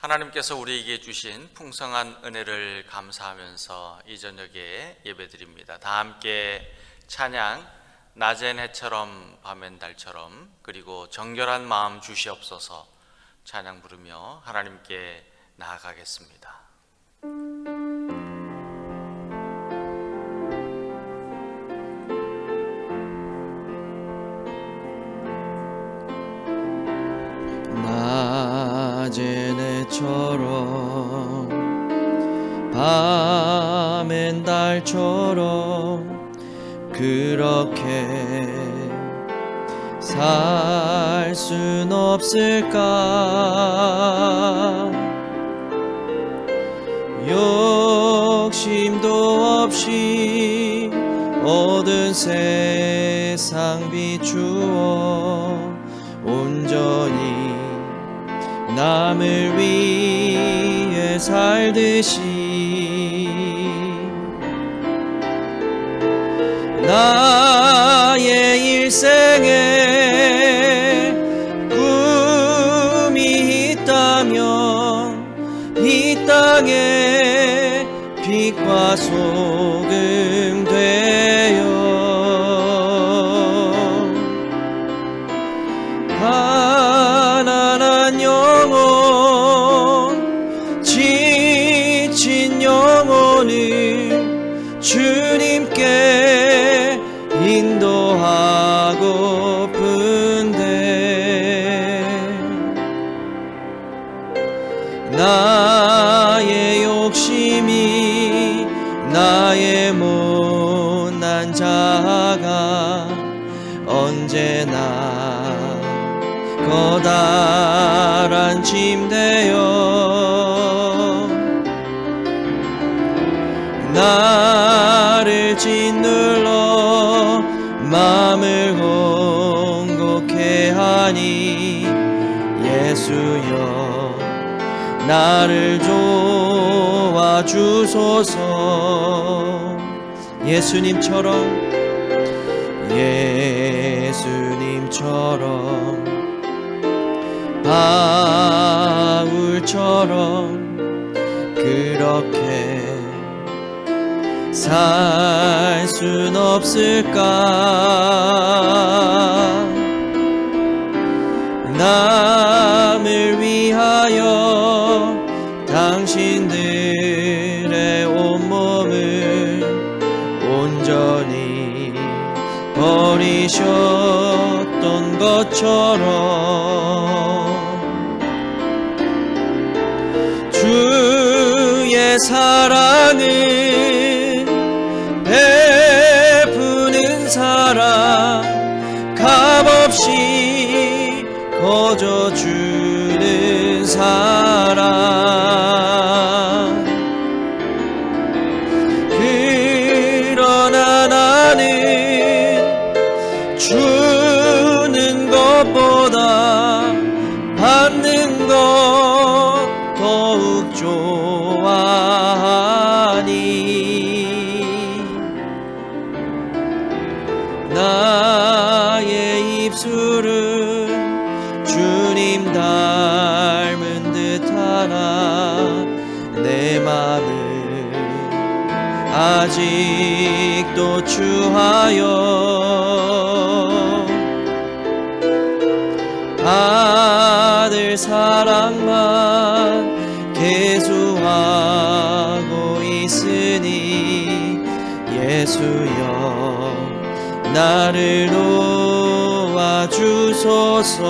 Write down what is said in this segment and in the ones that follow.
하나님께서 우리에게 주신 풍성한 은혜를 감사하면서 이 저녁에 예배드립니다. 다 함께 찬양, 낮엔 해처럼 밤엔 달처럼, 그리고 정결한 마음 주시옵소서 찬양 부르며 하나님께 나아가겠습니다. 낮엔 해처럼 밤엔 달처럼 그렇게 살 순 없을까? 욕심도 없이 얻은 세상 비추어 온전히 남을 위해 살듯이 나의 일생에 꿈이 있다면 이 땅에 빛과 소금 되어 가난한 영혼, 지친 영혼을 주님께 인도하고픈데 나의 욕심이 나의 못난 자아가 언제나 커다란 짐 되어 나를 짓눌러 마음을 공곡해 하니 예수여 나를 도와주소서. 예수님처럼 바울처럼 그렇게 살 순 없을까? 남을 위하여 당신들의 온몸을 온전히 버리셨던 것처럼 주의 사랑을 베푸는 사랑, 값없이 거저주는 사랑, 그러나 나는 주는 것보다 받는 것 더욱 좋아하니 나의 입술은 주님 닮은 듯하나 내 맘은 아직도 추하여 받을 사랑만 계수하고 있으니 예수여 나를 도와주소서.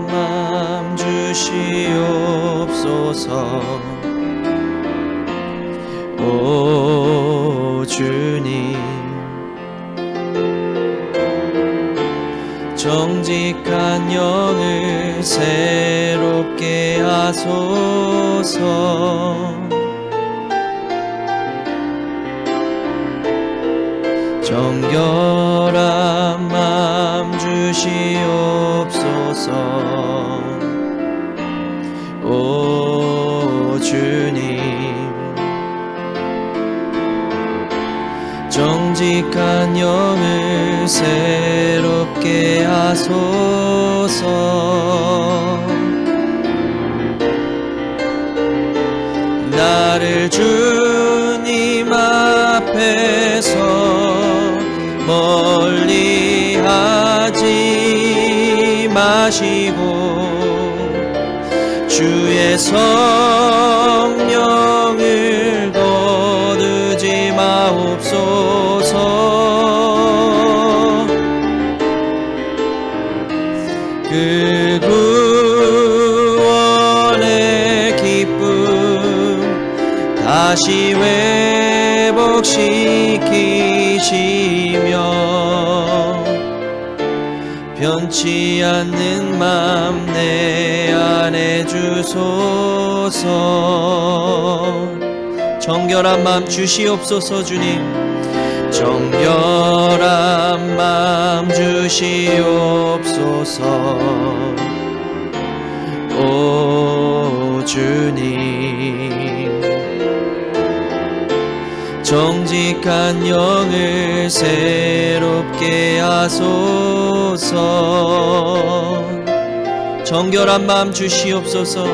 맘 주시옵소서. 오 주님, 정직한 영을 새롭게 하소서. 정결한 마음 주시옵소서. 오 주님, 새롭게 하소서. 나를 주님 앞에서 멀리 하지 마시고 주의 성령을 거두지 마옵소서. 그 구원의 기쁨 다시 회복시키시며 변치 않는 맘 내 안에 주소서. 정결한 마음 주시옵소서. 주님 정결한 마음 주시옵소서. 오 주님 정직한 영을 새롭게 하소서. 정결한 마음 주시옵소서.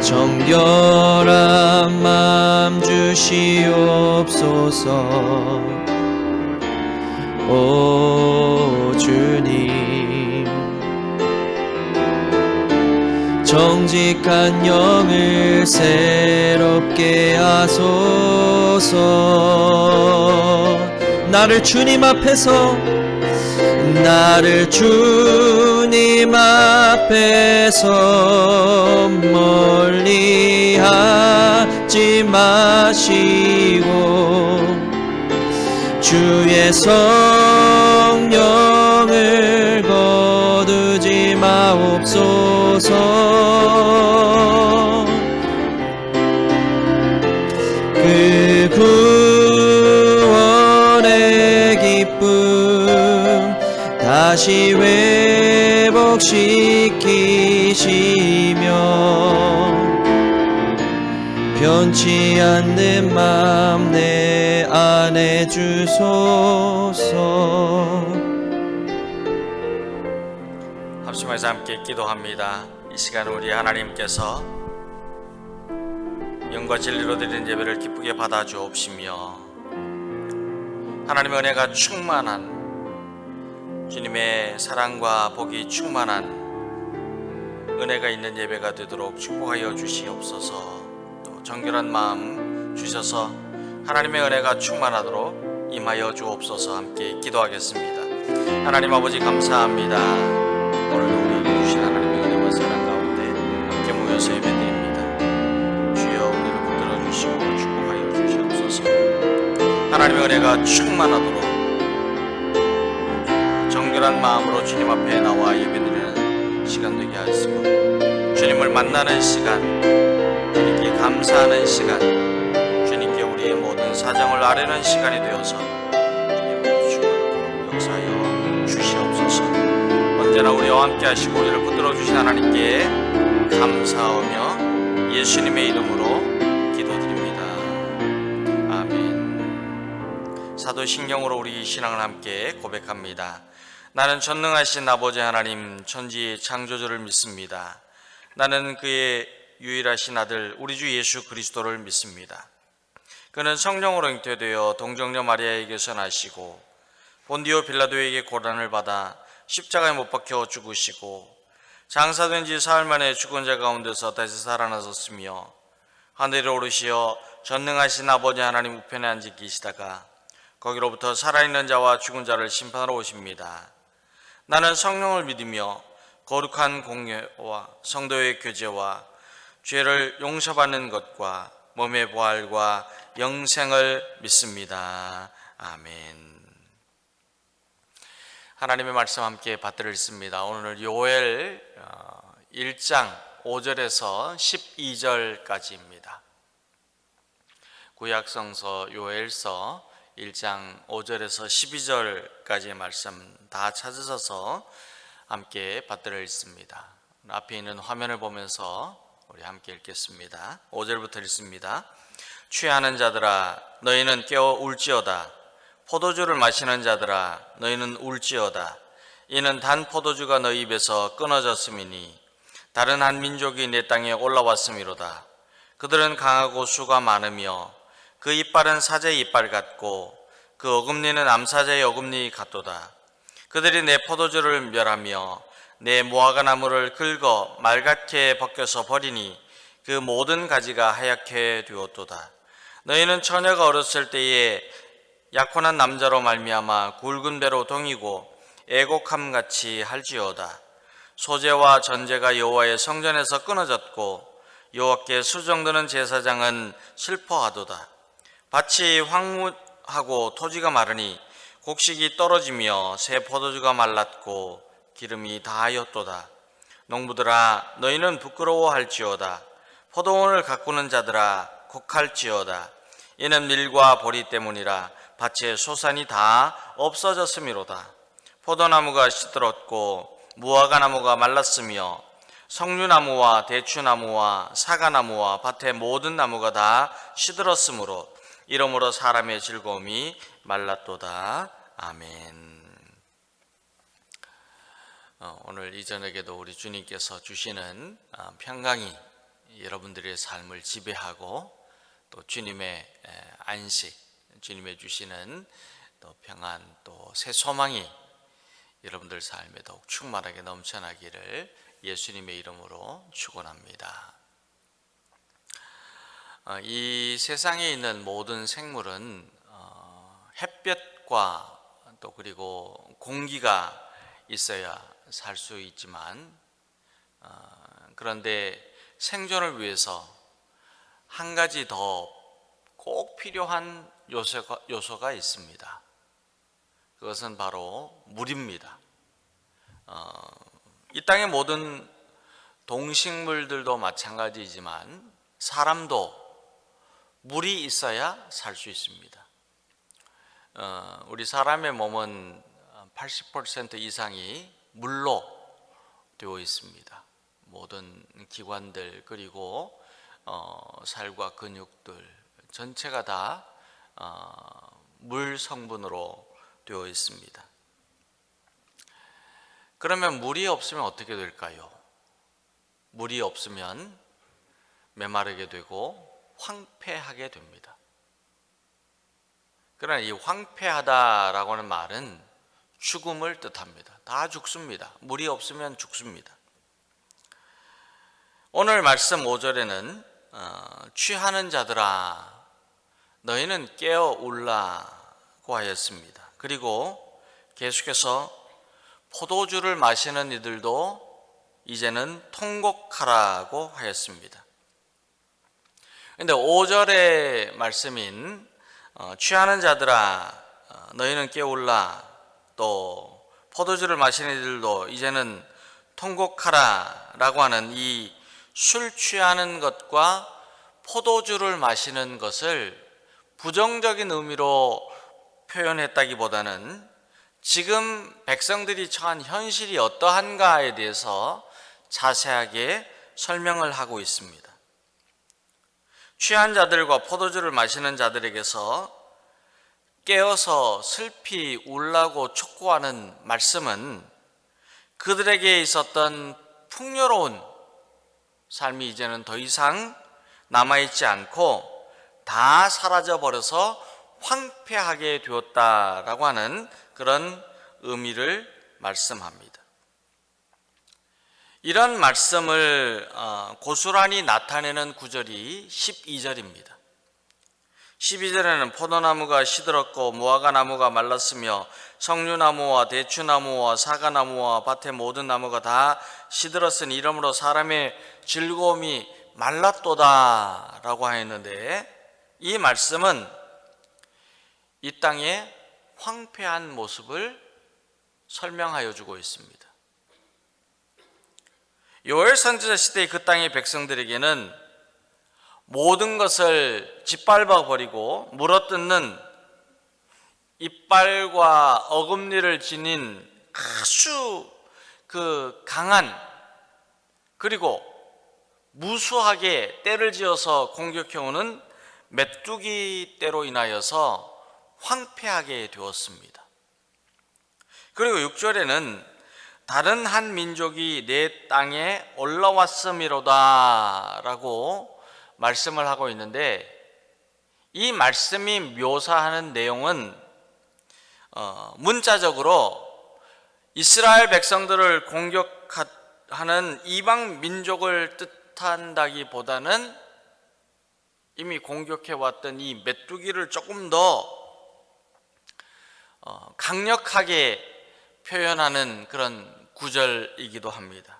정결한 마음 주시옵소서. 오 주님 정직한 영을 새롭게 하소서. 나를 주님 앞에서 멀리 하지 마시고 주의 성령을 거두지 마옵소서. 그 구원의 기쁨 다시 회복시키시며 변치 않는 맘 내 안에 주소서. 합심해서 함께 기도합니다. 이 시간 우리 하나님께서 영과 진리로 드리는 예배를 기쁘게 받아 주옵시며 하나님의 은혜가 충만한 주님의 사랑과 복이 충만한 은혜가 있는 예배가 되도록 축복하여 주시옵소서. 또 정결한 마음 주셔서 하나님의 은혜가 충만하도록 임하여 주옵소서. 함께 기도하겠습니다. 하나님 아버지 감사합니다. 오늘도 우리에게 주신 하나님의 은혜와 사랑 가운데 함께 모여서 예배드립니다. 주여 우리를 붙들어 주시고 축복하여 주시옵소서. 하나님의 은혜가 충만하도록 정결한 마음으로 주님 앞에 나와 예배드리는 시간 되게 하시고 주님을 만나는 시간, 주님께 감사하는 시간, 주님께 우리의 모든 사정을 아뢰는 시간이 되어서 주님을 충만하도록 역사하여 주시옵소서. 언제나 우리와 함께 하시고 우리를 붙들어 주신 하나님께 감사하며 예수님의 이름으로 기도드립니다. 아멘. 사도신경으로 우리 신앙을 함께 고백합니다. 나는 전능하신 아버지 하나님 천지의 창조주를 믿습니다. 나는 그의 유일하신 아들 우리 주 예수 그리스도를 믿습니다. 그는 성령으로 잉태되어 동정녀 마리아에게서 나시고 본디오 빌라도에게 고난을 받아 십자가에 못 박혀 죽으시고 장사된 지 사흘 만에 죽은 자 가운데서 다시 살아나셨으며 하늘에 오르시어 전능하신 아버지 하나님 우편에 앉아 계시다가 거기로부터 살아있는 자와 죽은 자를 심판하러 오십니다. 나는 성령을 믿으며 거룩한 공예와 성도의 교제와 죄를 용서받는 것과 몸의 부활과 영생을 믿습니다. 아멘. 하나님의 말씀 함께 받들어 읽습니다. 오늘 요엘 1장 5절에서 12절까지입니다. 구약성서 요엘서 1장 5절에서 12절까지의 말씀 다 찾으셔서 함께 받들어 읽습니다. 앞에 있는 화면을 보면서 우리 함께 읽겠습니다. 5절부터 읽습니다. 취하는 자들아 너희는 깨어 울지어다. 포도주를 마시는 자들아 너희는 울지어다. 이는 단 포도주가 너희 입에서 끊어졌음이니 다른 한 민족이 내 땅에 올라왔음이로다. 그들은 강하고 수가 많으며 그 이빨은 사자의 이빨 같고 그 어금니는 암사자의 어금니 같도다. 그들이 내 포도주를 멸하며 내 무화과 나무를 긁어 말갛게 벗겨서 버리니 그 모든 가지가 하얗게 되었도다. 너희는 처녀가 어렸을 때에 약혼한 남자로 말미암아 굵은 배로 동이고 애곡함같이 할지어다. 소제와 전제가 여호와의 성전에서 끊어졌고 여호와께 수정드는 제사장은 슬퍼하도다. 밭이 황무하고 토지가 마르니 곡식이 떨어지며 새 포도주가 말랐고 기름이 다하였도다. 농부들아 너희는 부끄러워할지어다. 포도원을 가꾸는 자들아 곡할지어다. 이는 밀과 보리 때문이라 밭의 소산이 다 없어졌음이로다. 포도나무가 시들었고 무화과 나무가 말랐으며 석류나무와 대추나무와 사과나무와 밭의 모든 나무가 다 시들었으므로 이러므로 사람의 즐거움이 말랐도다. 아멘. 오늘 이 저녁에도 우리 주님께서 주시는 평강이 여러분들의 삶을 지배하고 또 주님의 안식, 주님의 주시는 또 평안, 또 새 소망이 여러분들 삶에 더욱 충만하게 넘쳐나기를 예수님의 이름으로 축원합니다. 이 세상에 있는 모든 생물은 햇볕과 또 그리고 공기가 있어야 살 수 있지만 그런데 생존을 위해서 한 가지 더 꼭 필요한 요소가 있습니다. 그것은 바로 물입니다. 이 땅의 모든 동식물들도 마찬가지이지만 사람도 물이 있어야 살 수 있습니다. 우리 사람의 몸은 80% 이상이 물로 되어 있습니다. 모든 기관들 그리고 살과 근육들 전체가 다 물 성분으로 되어 있습니다. 그러면 물이 없으면 어떻게 될까요? 물이 없으면 메마르게 되고 황폐하게 됩니다. 그러나 이 황폐하다라고 하는 말은 죽음을 뜻합니다. 다 죽습니다. 물이 없으면 죽습니다. 오늘 말씀 5절에는 취하는 자들아 너희는 깨어 울라고 하였습니다. 그리고 계속해서 포도주를 마시는 이들도 이제는 통곡하라고 하였습니다. 그런데 5절의 말씀인 취하는 자들아 너희는 깨어올라, 또 포도주를 마시는 이들도 이제는 통곡하라 라고 하는 이 술 취하는 것과 포도주를 마시는 것을 부정적인 의미로 표현했다기보다는 지금 백성들이 처한 현실이 어떠한가에 대해서 자세하게 설명을 하고 있습니다. 취한 자들과 포도주를 마시는 자들에게서 깨어서 슬피 울라고 촉구하는 말씀은 그들에게 있었던 풍요로운 삶이 이제는 더 이상 남아있지 않고 다 사라져버려서 황폐하게 되었다라고 하는 그런 의미를 말씀합니다. 이런 말씀을 고스란히 나타내는 구절이 12절입니다. 12절에는 포도나무가 시들었고 무화과 나무가 말랐으며 석류나무와 대추나무와 사과나무와 밭의 모든 나무가 다 시들었으니 이러므로 사람의 즐거움이 말랐도다 라고 하였는데, 이 말씀은 이 땅의 황폐한 모습을 설명하여 주고 있습니다. 요엘 선지자 시대의 그 땅의 백성들에게는 모든 것을 짓밟아 버리고 물어뜯는 이빨과 어금니를 지닌 아주 강한, 그리고 무수하게 떼를 지어서 공격해오는 메뚜기 떼로 인하여서 황폐하게 되었습니다. 그리고 6절에는 다른 한 민족이 내 땅에 올라왔음이로다 라고 말씀을 하고 있는데, 이 말씀이 묘사하는 내용은 문자적으로 이스라엘 백성들을 공격하는 이방 민족을 뜻한다기보다는 이미 공격해왔던 이 메뚜기를 조금 더 강력하게 표현하는 그런 구절이기도 합니다.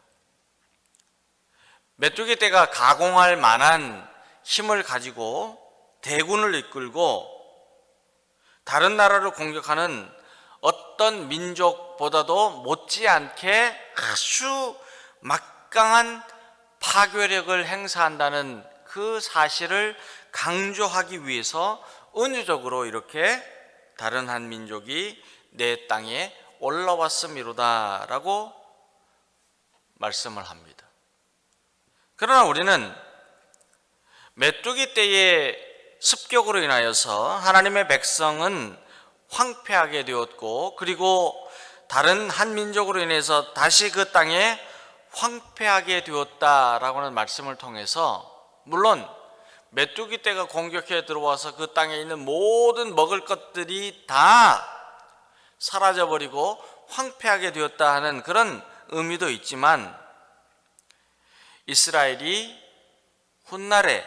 메뚜기 떼가 가공할 만한 힘을 가지고 대군을 이끌고 다른 나라를 공격하는 어떤 민족보다도 못지않게 아주 막강한 파괴력을 행사한다는 그 사실을 강조하기 위해서 은유적으로 이렇게 다른 한 민족이 내 땅에 올라왔음이로다 라고 말씀을 합니다. 그러나 우리는 메뚜기 떼의 습격으로 인하여서 하나님의 백성은 황폐하게 되었고, 그리고 다른 한 민족으로 인해서 다시 그 땅에 황폐하게 되었다라고 하는 말씀을 통해서, 물론 메뚜기 떼가 공격해 들어와서 그 땅에 있는 모든 먹을 것들이 다 사라져버리고 황폐하게 되었다 하는 그런 의미도 있지만, 이스라엘이 훗날에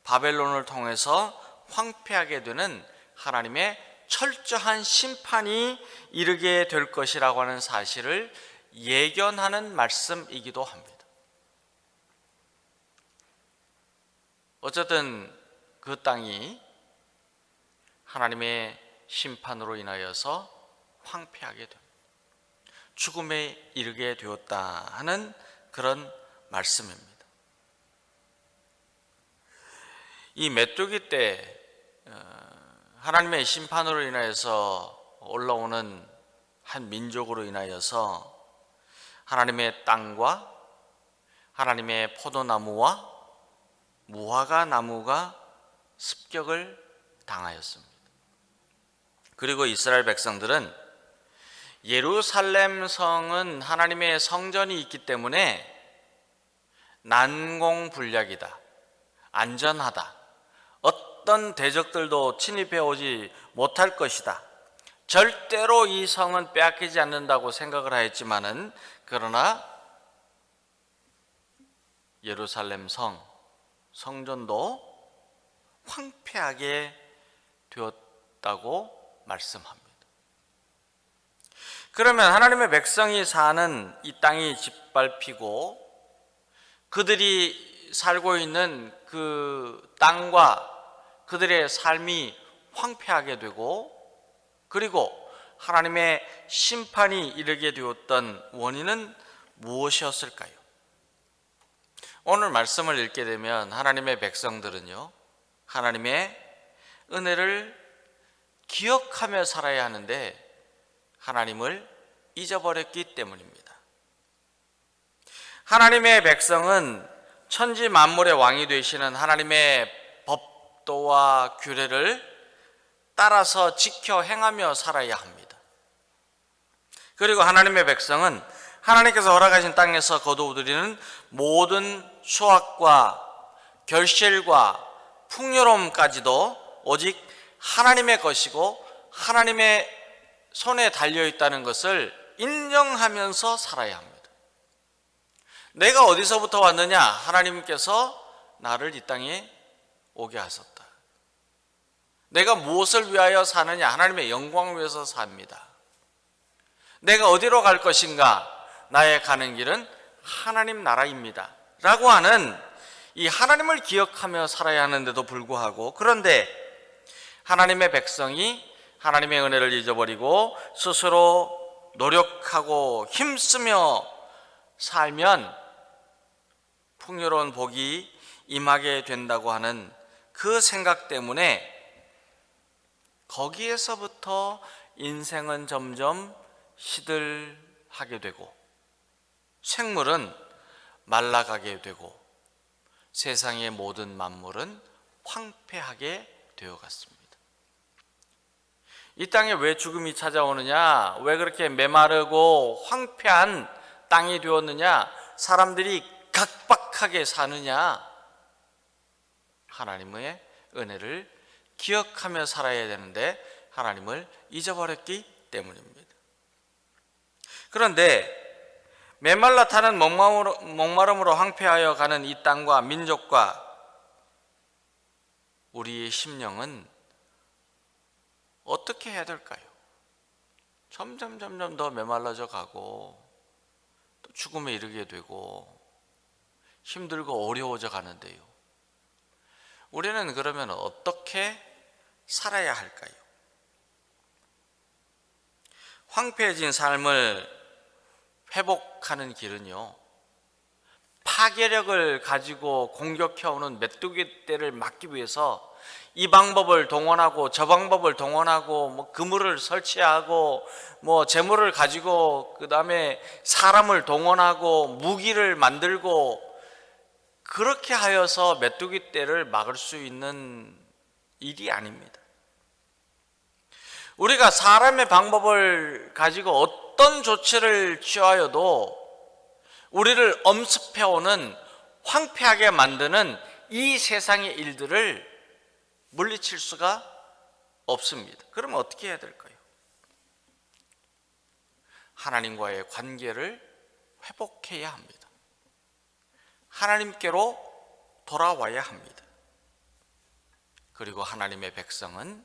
바벨론을 통해서 황폐하게 되는 하나님의 철저한 심판이 이르게 될 것이라고 하는 사실을 예견하는 말씀이기도 합니다. 어쨌든 그 땅이 하나님의 심판으로 인하여서 황폐하게 됩니다. 죽음에 이르게 되었다 하는 그런 말씀입니다. 이 메뚜기 때 하나님의 심판으로 인하여서 올라오는 한 민족으로 인하여서 하나님의 땅과 하나님의 포도나무와 무화과 나무가 습격을 당하였습니다. 그리고 이스라엘 백성들은 예루살렘 성은 하나님의 성전이 있기 때문에 난공불락이다, 안전하다, 어떤 대적들도 침입해 오지 못할 것이다, 절대로 이 성은 빼앗기지 않는다고 생각을 하였지만은, 그러나 예루살렘 성전도 황폐하게 되었다고 말씀합니다. 그러면 하나님의 백성이 사는 이 땅이 짓밟히고 그들이 살고 있는 그 땅과 그들의 삶이 황폐하게 되고, 그리고 하나님의 심판이 이르게 되었던 원인은 무엇이었을까요? 오늘 말씀을 읽게 되면 하나님의 백성들은요, 하나님의 은혜를 기억하며 살아야 하는데 하나님을 잊어버렸기 때문입니다. 하나님의 백성은 천지 만물의 왕이 되시는 하나님의 법도와 규례를 따라서 지켜 행하며 살아야 합니다. 그리고 하나님의 백성은 하나님께서 허락하신 땅에서 거두어들이는 모든 수확과 결실과 풍요로움까지도 오직 하나님의 것이고 하나님의 손에 달려있다는 것을 인정하면서 살아야 합니다. 내가 어디서부터 왔느냐? 하나님께서 나를 이 땅에 오게 하셨다. 내가 무엇을 위하여 사느냐? 하나님의 영광을 위해서 삽니다. 내가 어디로 갈 것인가? 나의 가는 길은 하나님 나라입니다 라고 하는 이 하나님을 기억하며 살아야 하는데도 불구하고, 그런데 하나님의 백성이 하나님의 은혜를 잊어버리고 스스로 노력하고 힘쓰며 살면 풍요로운 복이 임하게 된다고 하는 그 생각 때문에 거기에서부터 인생은 점점 시들하게 되고 생물은 말라가게 되고 세상의 모든 만물은 황폐하게 되어갔습니다. 이 땅에 왜 죽음이 찾아오느냐? 왜 그렇게 메마르고 황폐한 땅이 되었느냐? 사람들이 각박하게 사느냐? 하나님의 은혜를 기억하며 살아야 되는데 하나님을 잊어버렸기 때문입니다. 그런데 메말라 타는 목마름으로 황폐하여 가는 이 땅과 민족과 우리의 심령은 어떻게 해야 될까요? 점점 더 메말라져 가고 또 죽음에 이르게 되고 힘들고 어려워져 가는데요. 우리는 그러면 어떻게 살아야 할까요? 황폐해진 삶을 회복하는 길은요, 파괴력을 가지고 공격해오는 메뚜기 떼를 막기 위해서 이 방법을 동원하고 저 방법을 동원하고 그물을 설치하고 재물을 가지고 그 다음에 사람을 동원하고 무기를 만들고 그렇게 하여서 메뚜기 떼를 막을 수 있는 일이 아닙니다. 우리가 사람의 방법을 가지고 어떤 조치를 취하여도 우리를 엄습해오는 황폐하게 만드는 이 세상의 일들을 물리칠 수가 없습니다. 그러면 어떻게 해야 될까요? 하나님과의 관계를 회복해야 합니다. 하나님께로 돌아와야 합니다. 그리고 하나님의 백성은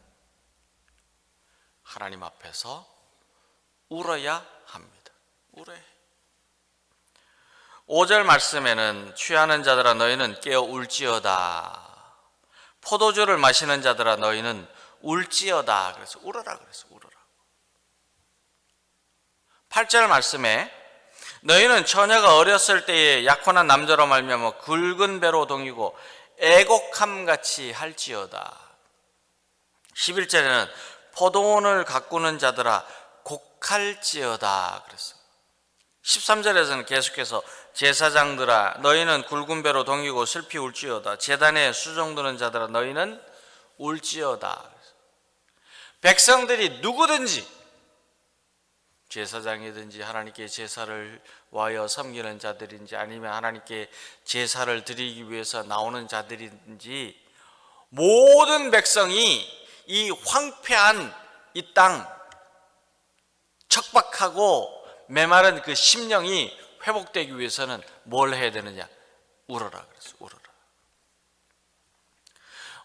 하나님 앞에서 울어야 합니다. 울어야 해요. 5절 말씀에는 취하는 자들아 너희는 깨어 울지어다. 포도주를 마시는 자들아 너희는 울지어다. 그래서 울어라 그래서 울어라. 8절 말씀에 너희는 처녀가 어렸을 때에 약혼한 남자로 말미암아 굵은 배로 동이고 애곡함같이 할지어다. 11절에는 포도원을 가꾸는 자들아 곡할지어다 그랬어요. 13절에서는 계속해서 제사장들아 너희는 굵은 배로 동이고 슬피 울지어다. 제단에 수종드는 자들아 너희는 울지어다. 백성들이 누구든지 제사장이든지 하나님께 제사를 와여 섬기는 자들인지 아니면 하나님께 제사를 드리기 위해서 나오는 자들인지 모든 백성이 이 황폐한 이 땅 척박하고 메마른 그 심령이 회복되기 위해서는 뭘 해야 되느냐? 울어라 그랬어. 울어라.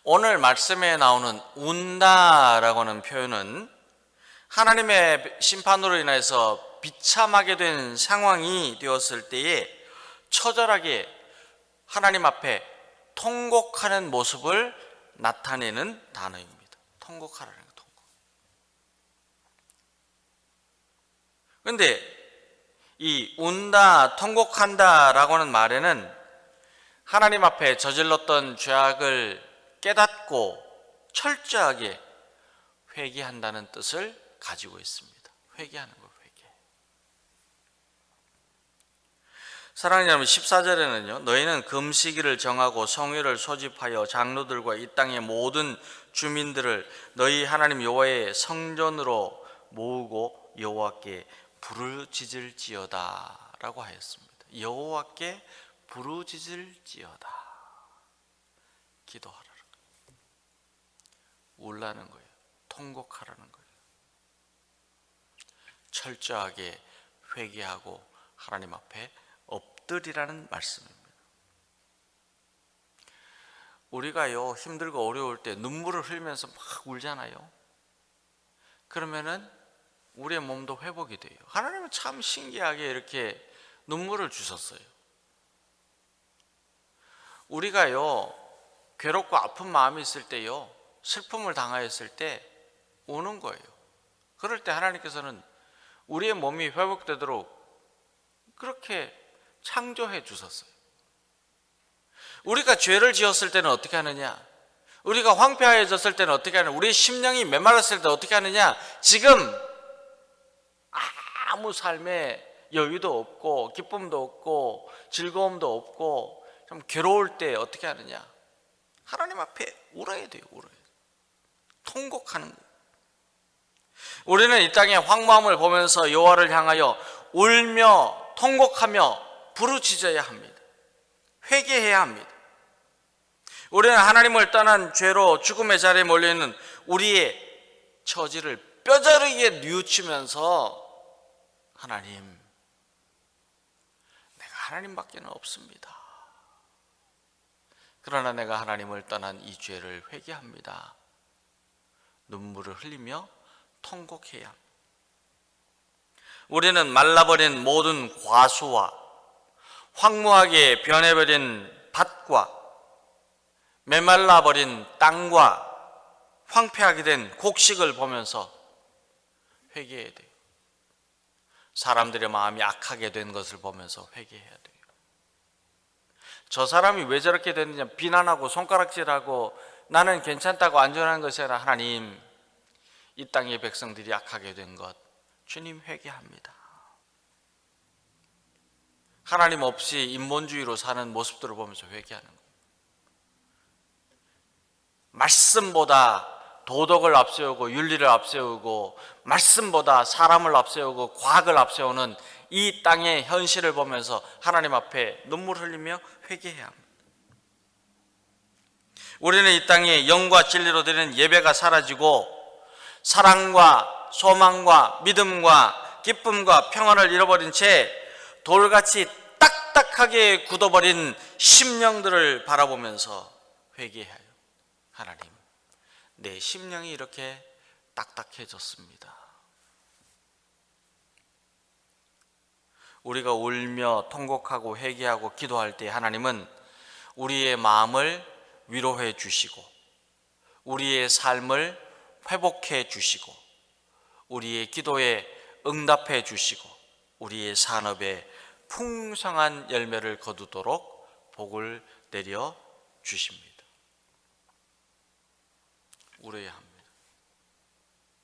오늘 말씀에 나오는 운다라고 하는 표현은 하나님의 심판으로 인해서 비참하게 된 상황이 되었을 때에 처절하게 하나님 앞에 통곡하는 모습을 나타내는 단어입니다. 통곡하라는 거, 통곡. 그런데 이 운다, 통곡한다라고 하는 말에는 하나님 앞에 저질렀던 죄악을 깨닫고 철저하게 회개한다는 뜻을 가지고 있습니다. 회개하는 거, 회개. 사랑하는 여러분, 14절에는요 너희는 금식일을 정하고 성회를 소집하여 장로들과 이 땅의 모든 주민들을 너희 하나님 여호와의 성전으로 모으고 여호와께 부르짖을지어다 라고 하였습니다. 여호와께 부르짖을지어다. 기도하라. 울라는 거예요. 통곡하라는 거예요. 철저하게 회개하고 하나님 앞에 엎드리라는 말씀입니다. 우리가요 힘들고 어려울 때 눈물을 흘리면서 막 울잖아요. 그러면은 우리의 몸도 회복이 돼요. 하나님은 참 신기하게 이렇게 눈물을 주셨어요. 우리가요 괴롭고 아픈 마음이 있을 때요 슬픔을 당하였을 때 우는 거예요. 그럴 때 하나님께서는 우리의 몸이 회복되도록 그렇게 창조해 주셨어요. 우리가 죄를 지었을 때는 어떻게 하느냐? 우리가 황폐해졌을 때는 어떻게 하느냐? 우리의 심령이 메말랐을 때 어떻게 하느냐? 지금 아무 삶에 여유도 없고 기쁨도 없고 즐거움도 없고 좀 괴로울 때 어떻게 하느냐? 하나님 앞에 울어야 돼요. 울어야 돼요. 통곡하는 거예요. 우리는 이 땅의 황무함을 보면서 여호와를 향하여 울며 통곡하며 부르짖어야 합니다. 회개해야 합니다. 우리는 하나님을 떠난 죄로 죽음의 자리에 몰려있는 우리의 처지를 뼈저리게 뉘우치면서 하나님, 내가 하나님밖에는 없습니다. 그러나 내가 하나님을 떠난 이 죄를 회개합니다. 눈물을 흘리며 통곡해야 합니다. 우리는 말라버린 모든 과수와 황무하게 변해버린 밭과 메말라버린 땅과 황폐하게 된 곡식을 보면서 회개해야 돼요. 사람들의 마음이 악하게 된 것을 보면서 회개해야 돼요. 저 사람이 왜 저렇게 됐느냐 비난하고 손가락질하고 나는 괜찮다고 안전한 것이 아니라 하나님, 이 땅의 백성들이 악하게 된 것 주님 회개합니다. 하나님 없이 인본주의로 사는 모습들을 보면서 회개하는 거예요. 말씀보다 도덕을 앞세우고 윤리를 앞세우고 말씀보다 사람을 앞세우고 과학을 앞세우는 이 땅의 현실을 보면서 하나님 앞에 눈물 흘리며 회개해야 합니다. 우리는 이 땅에 영과 진리로 드리는 예배가 사라지고 사랑과 소망과 믿음과 기쁨과 평안을 잃어버린 채 돌같이 딱딱하게 굳어버린 심령들을 바라보면서 회개해요. 하나님, 내 심령이 이렇게 딱딱해졌습니다. 우리가 울며 통곡하고 회개하고 기도할 때 하나님은 우리의 마음을 위로해 주시고 우리의 삶을 회복해 주시고 우리의 기도에 응답해 주시고 우리의 산업에 풍성한 열매를 거두도록 복을 내려 주십니다. 울어야 합니다.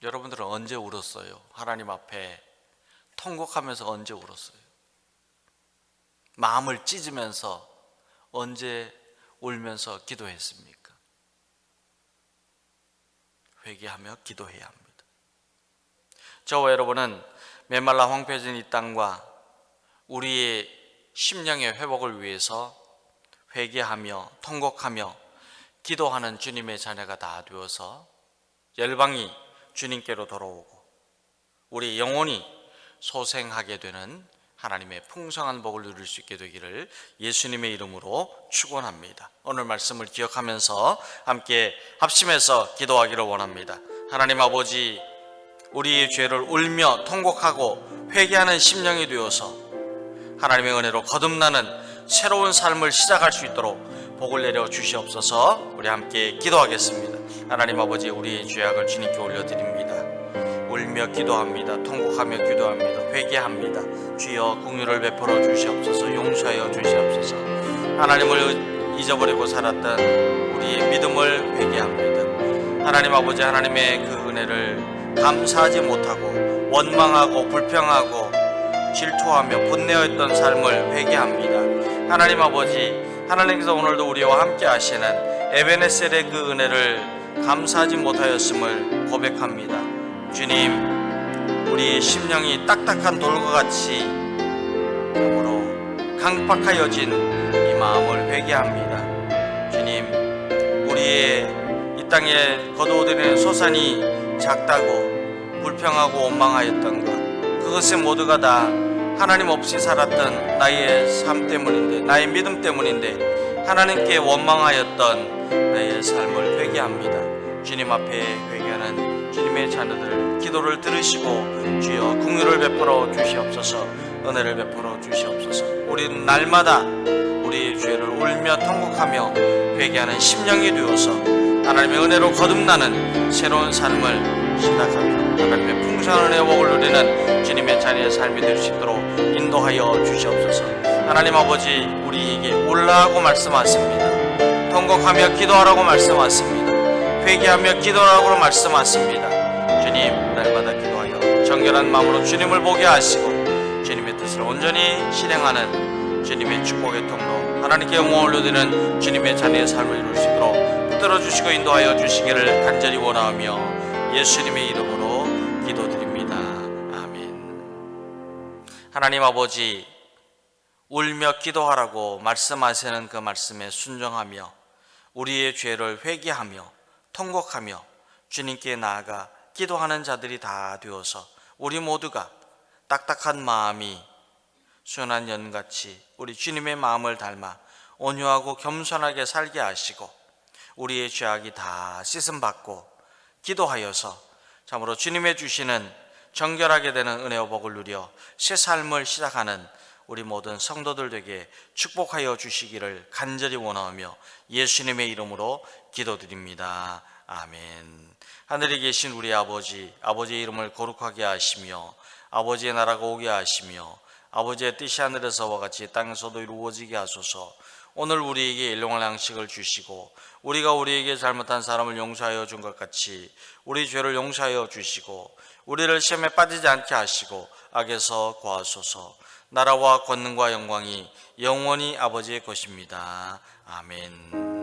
여러분들은 언제 울었어요? 하나님 앞에 통곡하면서 언제 울었어요? 마음을 찢으면서 언제 울면서 기도했습니까? 회개하며 기도해야 합니다. 저와 여러분은 메말라 황폐해진 이 땅과 우리의 심령의 회복을 위해서 회개하며 통곡하며 기도하는 주님의 자녀가 다 되어서 열방이 주님께로 돌아오고 우리 영혼이 소생하게 되는 하나님의 풍성한 복을 누릴 수 있게 되기를 예수님의 이름으로 축원합니다. 오늘 말씀을 기억하면서 함께 합심해서 기도하기를 원합니다. 하나님 아버지, 우리의 죄를 울며 통곡하고 회개하는 심령이 되어서 하나님의 은혜로 거듭나는 새로운 삶을 시작할 수 있도록 복을 내려 주시옵소서. 우리 함께 기도하겠습니다. 하나님 아버지, 우리의 죄악을 주님께 올려드립니다. 울며 기도합니다. 통곡하며 기도합니다. 회개합니다. 주여 긍휼을 베풀어 주시옵소서. 용서하여 주시옵소서. 하나님을 잊어버리고 살았던 우리의 믿음을 회개합니다. 하나님 아버지, 하나님의 그 은혜를 감사하지 못하고 원망하고 불평하고 질투하며 분내었던 삶을 회개합니다. 하나님 아버지, 하나님께서 오늘도 우리와 함께 하시는 에베네셀의 그 은혜를 감사하지 못하였음을 고백합니다. 주님, 우리의 심령이 딱딱한 돌과 같이 그러므로 강팍하여진 이 마음을 회개합니다. 주님, 우리의 이 땅에 거두어들이는 소산이 작다고 불평하고 원망하였던 것, 그것의 모두가 다 하나님 없이 살았던 나의 삶 때문인데, 나의 믿음 때문인데 하나님께 원망하였던 나의 삶을 회개합니다. 주님 앞에 회개하는 주님의 자녀들 기도를 들으시고 주여 긍휼을 베풀어 주시옵소서. 은혜를 베풀어 주시옵소서. 우리는 날마다 우리의 죄를 울며 통곡하며 회개하는 심령이 되어서 하나님의 은혜로 거듭나는 새로운 삶을 시작합니다. 하나님의 풍성한 은혜와 복을 누리는 주님의 자녀의 삶이 될 수 있도록 인도하여 주시옵소서. 하나님 아버지, 우리에게 올라가고 말씀하십니다. 통곡하며 기도하라고 말씀하십니다. 회개하며 기도하라고 말씀하십니다. 주님, 날마다 기도하여 정결한 마음으로 주님을 보게 하시고 주님의 뜻을 온전히 실행하는 주님의 축복의 통로, 하나님께 영광을 올려드리는 주님의 자녀의 삶을 이룰 수 있도록 붙들어 주시고 인도하여 주시기를 간절히 원하며 예수님의 이름으로 기도합니다. 하나님 아버지, 울며 기도하라고 말씀하시는 그 말씀에 순종하며 우리의 죄를 회개하며 통곡하며 주님께 나아가 기도하는 자들이 다 되어서 우리 모두가 딱딱한 마음이 순한 연같이 우리 주님의 마음을 닮아 온유하고 겸손하게 살게 하시고 우리의 죄악이 다 씻음받고 기도하여서 참으로 주님의 주시는 정결하게 되는 은혜와 복을 누려 새 삶을 시작하는 우리 모든 성도들 되게 축복하여 주시기를 간절히 원하며 예수님의 이름으로 기도드립니다. 아멘. 하늘에 계신 우리 아버지, 아버지의 이름을 거룩하게 하시며 아버지의 나라가 오게 하시며 아버지의 뜻이 하늘에서와 같이 땅에서도 이루어지게 하소서. 오늘 우리에게 일용할 양식을 주시고 우리가 우리에게 잘못한 사람을 용서하여 준 것 같이 우리 죄를 용서하여 주시고 우리를 시험에 빠지지 않게 하시고 악에서 구하소서. 나라와 권능과 영광이 영원히 아버지의 것입니다. 아멘.